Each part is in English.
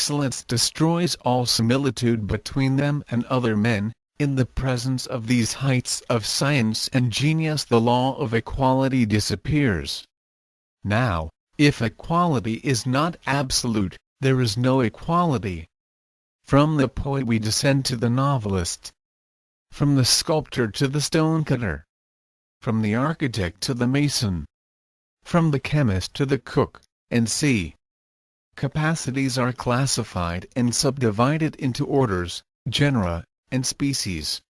excellence destroys all similitude between them and other men. In the presence of these heights of science and genius, the law of equality disappears. Now, if equality is not absolute, there is no equality. From the poet we descend to the novelist. From the sculptor to the stonecutter. From the architect to the mason. From the chemist to the cook, and see. Capacities are classified and subdivided into orders, genera, and species.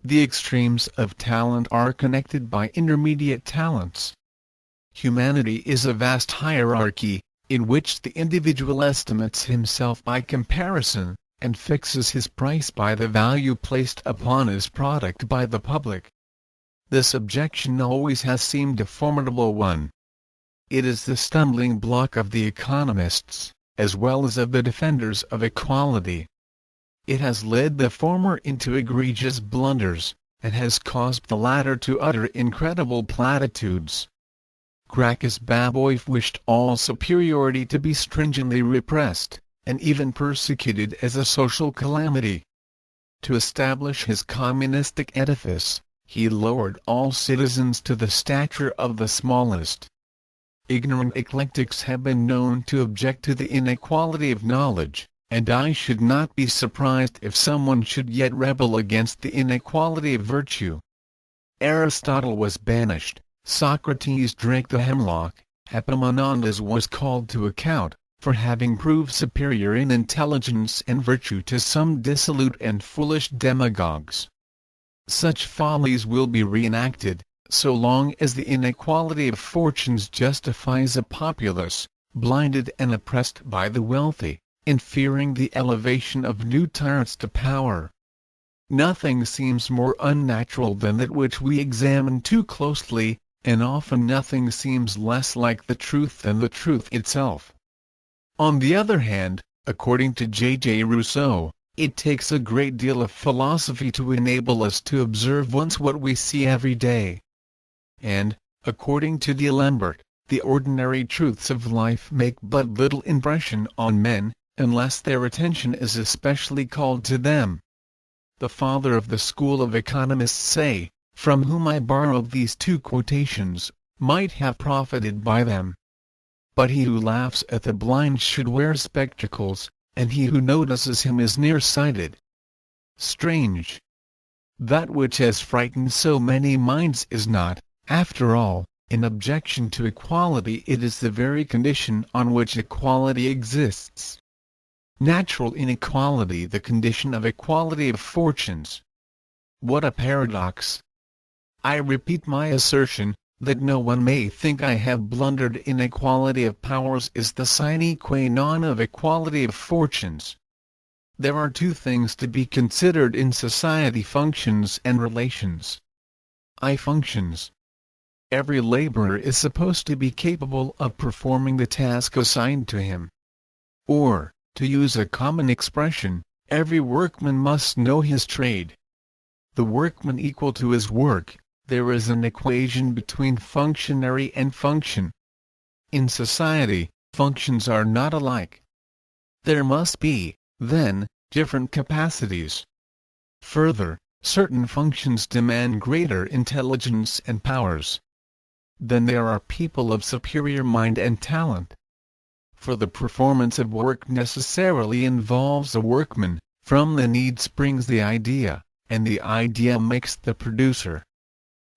The extremes of talent are connected by intermediate talents. Humanity is a vast hierarchy, in which the individual estimates himself by comparison, and fixes his price by the value placed upon his product by the public. This objection always has seemed a formidable one. It is the stumbling block of the economists, as well as of the defenders of equality. It has led the former into egregious blunders, and has caused the latter to utter incredible platitudes. Gracchus Babeuf wished all superiority to be stringently repressed, and even persecuted as a social calamity. To establish his communistic edifice, he lowered all citizens to the stature of the smallest. Ignorant eclectics have been known to object to the inequality of knowledge, and I should not be surprised if someone should yet rebel against the inequality of virtue. Aristotle was banished, Socrates drank the hemlock, Epaminondas was called to account, for having proved superior in intelligence and virtue to some dissolute and foolish demagogues. Such follies will be reenacted, so long as the inequality of fortunes justifies a populace, blinded and oppressed by the wealthy, in fearing the elevation of new tyrants to power. Nothing seems more unnatural than that which we examine too closely, and often nothing seems less like the truth than the truth itself. On the other hand, according to J. Rousseau, it takes a great deal of philosophy to enable us to observe once what we see every day. And, according to D'Alembert, the ordinary truths of life make but little impression on men, unless their attention is especially called to them. The father of the school of economists say, from whom I borrowed these two quotations, might have profited by them. But he who laughs at the blind should wear spectacles, and he who notices him is nearsighted. Strange! That which has frightened so many minds is not, after all, an objection to equality. It is the very condition on which equality exists. Natural inequality, the condition of equality of fortunes. What a paradox! I repeat my assertion, that no one may think I have blundered. Inequality of powers is the sine qua non of equality of fortunes. There are two things to be considered in society: functions and relations. Functions. Every laborer is supposed to be capable of performing the task assigned to him. Or, to use a common expression, every workman must know his trade. The workman equal to his work. There is an equation between functionary and function. In society, functions are not alike. There must be, then, different capacities. Further, certain functions demand greater intelligence and powers. Then there are people of superior mind and talent. For the performance of work necessarily involves a workman, from the need springs the idea, and the idea makes the producer.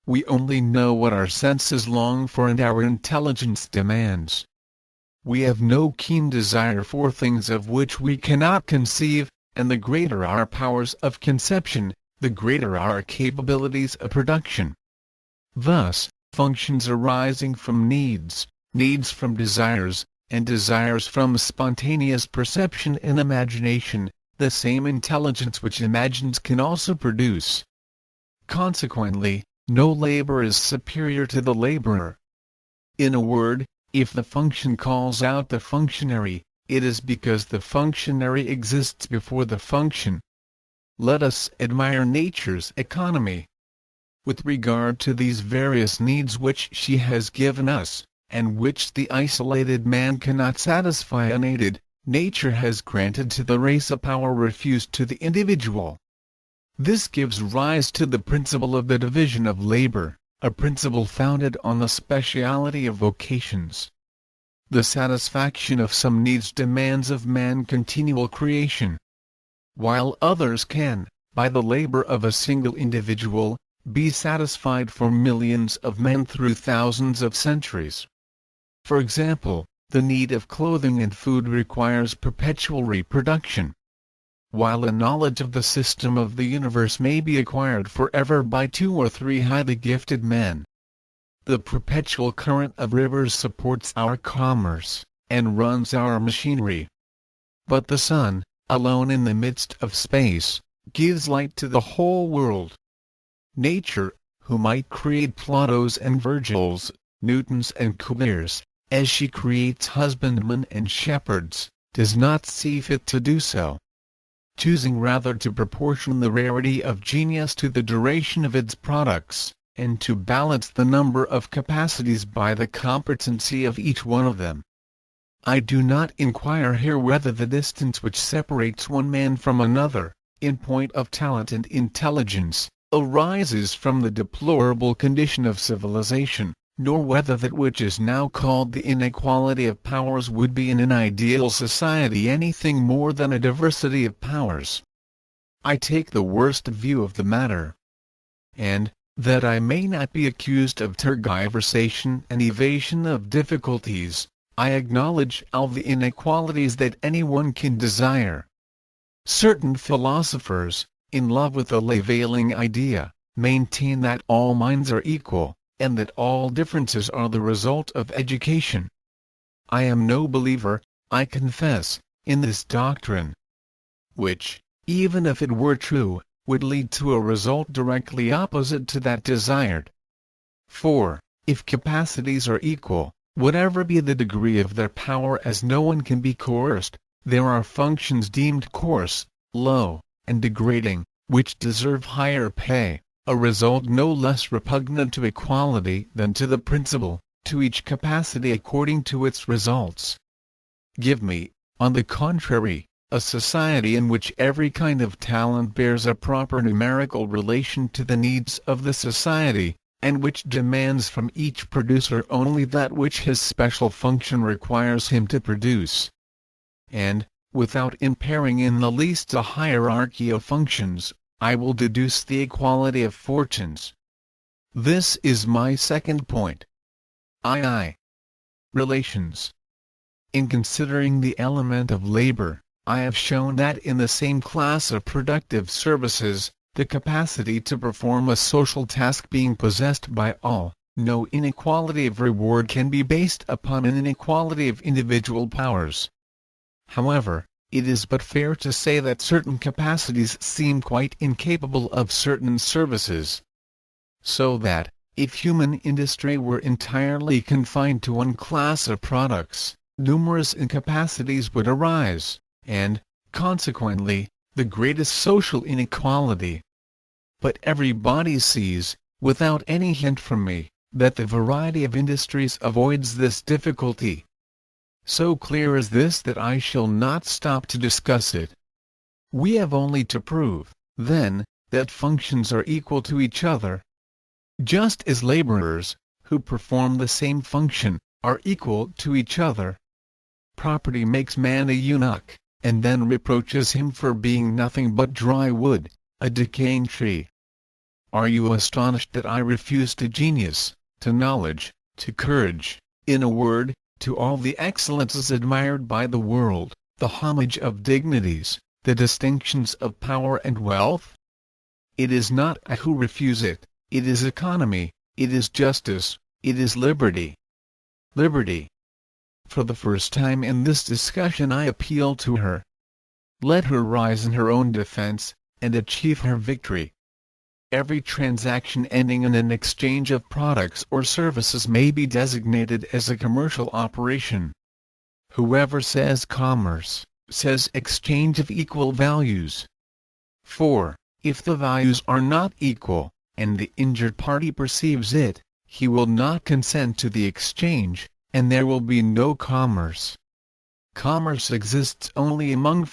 We only know what our senses long for and our intelligence demands. We have no keen desire for things of which we cannot conceive, and the greater our powers of conception, the greater our capabilities of production. Thus, functions arising from needs, needs from desires, and desires from spontaneous perception and imagination, the same intelligence which imagines can also produce. Consequently, no labor is superior to the laborer. In a word, if the function calls out the functionary, it is because the functionary exists before the function. Let us admire nature's economy. With regard to these various needs which she has given us, and which the isolated man cannot satisfy unaided, Nature has granted to the race a power refused to the individual. This gives rise to the principle of the division of labor, a principle founded on the speciality of vocations. The satisfaction of some needs demands of man continual creation, while others can, by the labor of a single individual, be satisfied for millions of men through thousands of centuries. For example, the need of clothing and food requires perpetual reproduction, while a knowledge of the system of the universe may be acquired forever by 2 or 3 highly gifted men. The perpetual current of rivers supports our commerce, and runs our machinery. But the sun, alone in the midst of space, gives light to the whole world. Nature, who might create Platos and Virgils, Newtons and Cuviers, as she creates husbandmen and shepherds, does not see fit to do so, choosing rather to proportion the rarity of genius to the duration of its products, and to balance the number of capacities by the competency of each one of them. I do not inquire here whether the distance which separates one man from another, in point of talent and intelligence, arises from the deplorable condition of civilization, nor whether that which is now called the inequality of powers would be in an ideal society anything more than a diversity of powers. I take the worst view of the matter. And, that I may not be accused of tergiversation and evasion of difficulties, I acknowledge all the inequalities that anyone can desire. Certain philosophers, in love with the Levailing idea, maintain that all minds are equal, and that all differences are the result of education. I am no believer, I confess, in this doctrine, which, even if it were true, would lead to a result directly opposite to that desired. For, if capacities are equal, whatever be the degree of their power, as no one can be coerced, there are functions deemed coarse, low, and degrading, which deserve higher pay, a result no less repugnant to equality than to the principle, to each capacity according to its results. Give me, on the contrary, a society in which every kind of talent bears a proper numerical relation to the needs of the society, and which demands from each producer only that which his special function requires him to produce. And, without impairing in the least a hierarchy of functions, I will deduce the equality of fortunes. This is my second point. II. Relations. In considering the element of labor, I have shown that in the same class of productive services, the capacity to perform a social task being possessed by all, no inequality of reward can be based upon an inequality of individual powers. However, it is but fair to say that certain capacities seem quite incapable of certain services. So that, if human industry were entirely confined to one class of products, numerous incapacities would arise, and, consequently, the greatest social inequality. But everybody sees, without any hint from me, that the variety of industries avoids this difficulty. So clear is this that I shall not stop to discuss it. We have only to prove, then, that functions are equal to each other. Just as laborers, who perform the same function, are equal to each other. Property makes man a eunuch, and then reproaches him for being nothing but dry wood, a decaying tree. Are you astonished that I refuse to genius, to knowledge, to courage, in a word, to all the excellences admired by the world, the homage of dignities, the distinctions of power and wealth? It is not I who refuse it, it is economy, it is justice, it is liberty. Liberty. For the first time in this discussion I appeal to her. Let her rise in her own defense, and achieve her victory. Every transaction ending in an exchange of products or services may be designated as a commercial operation. Whoever says commerce, says exchange of equal values. For, if the values are not equal, and the injured party perceives it, he will not consent to the exchange, and there will be no commerce. Commerce exists only among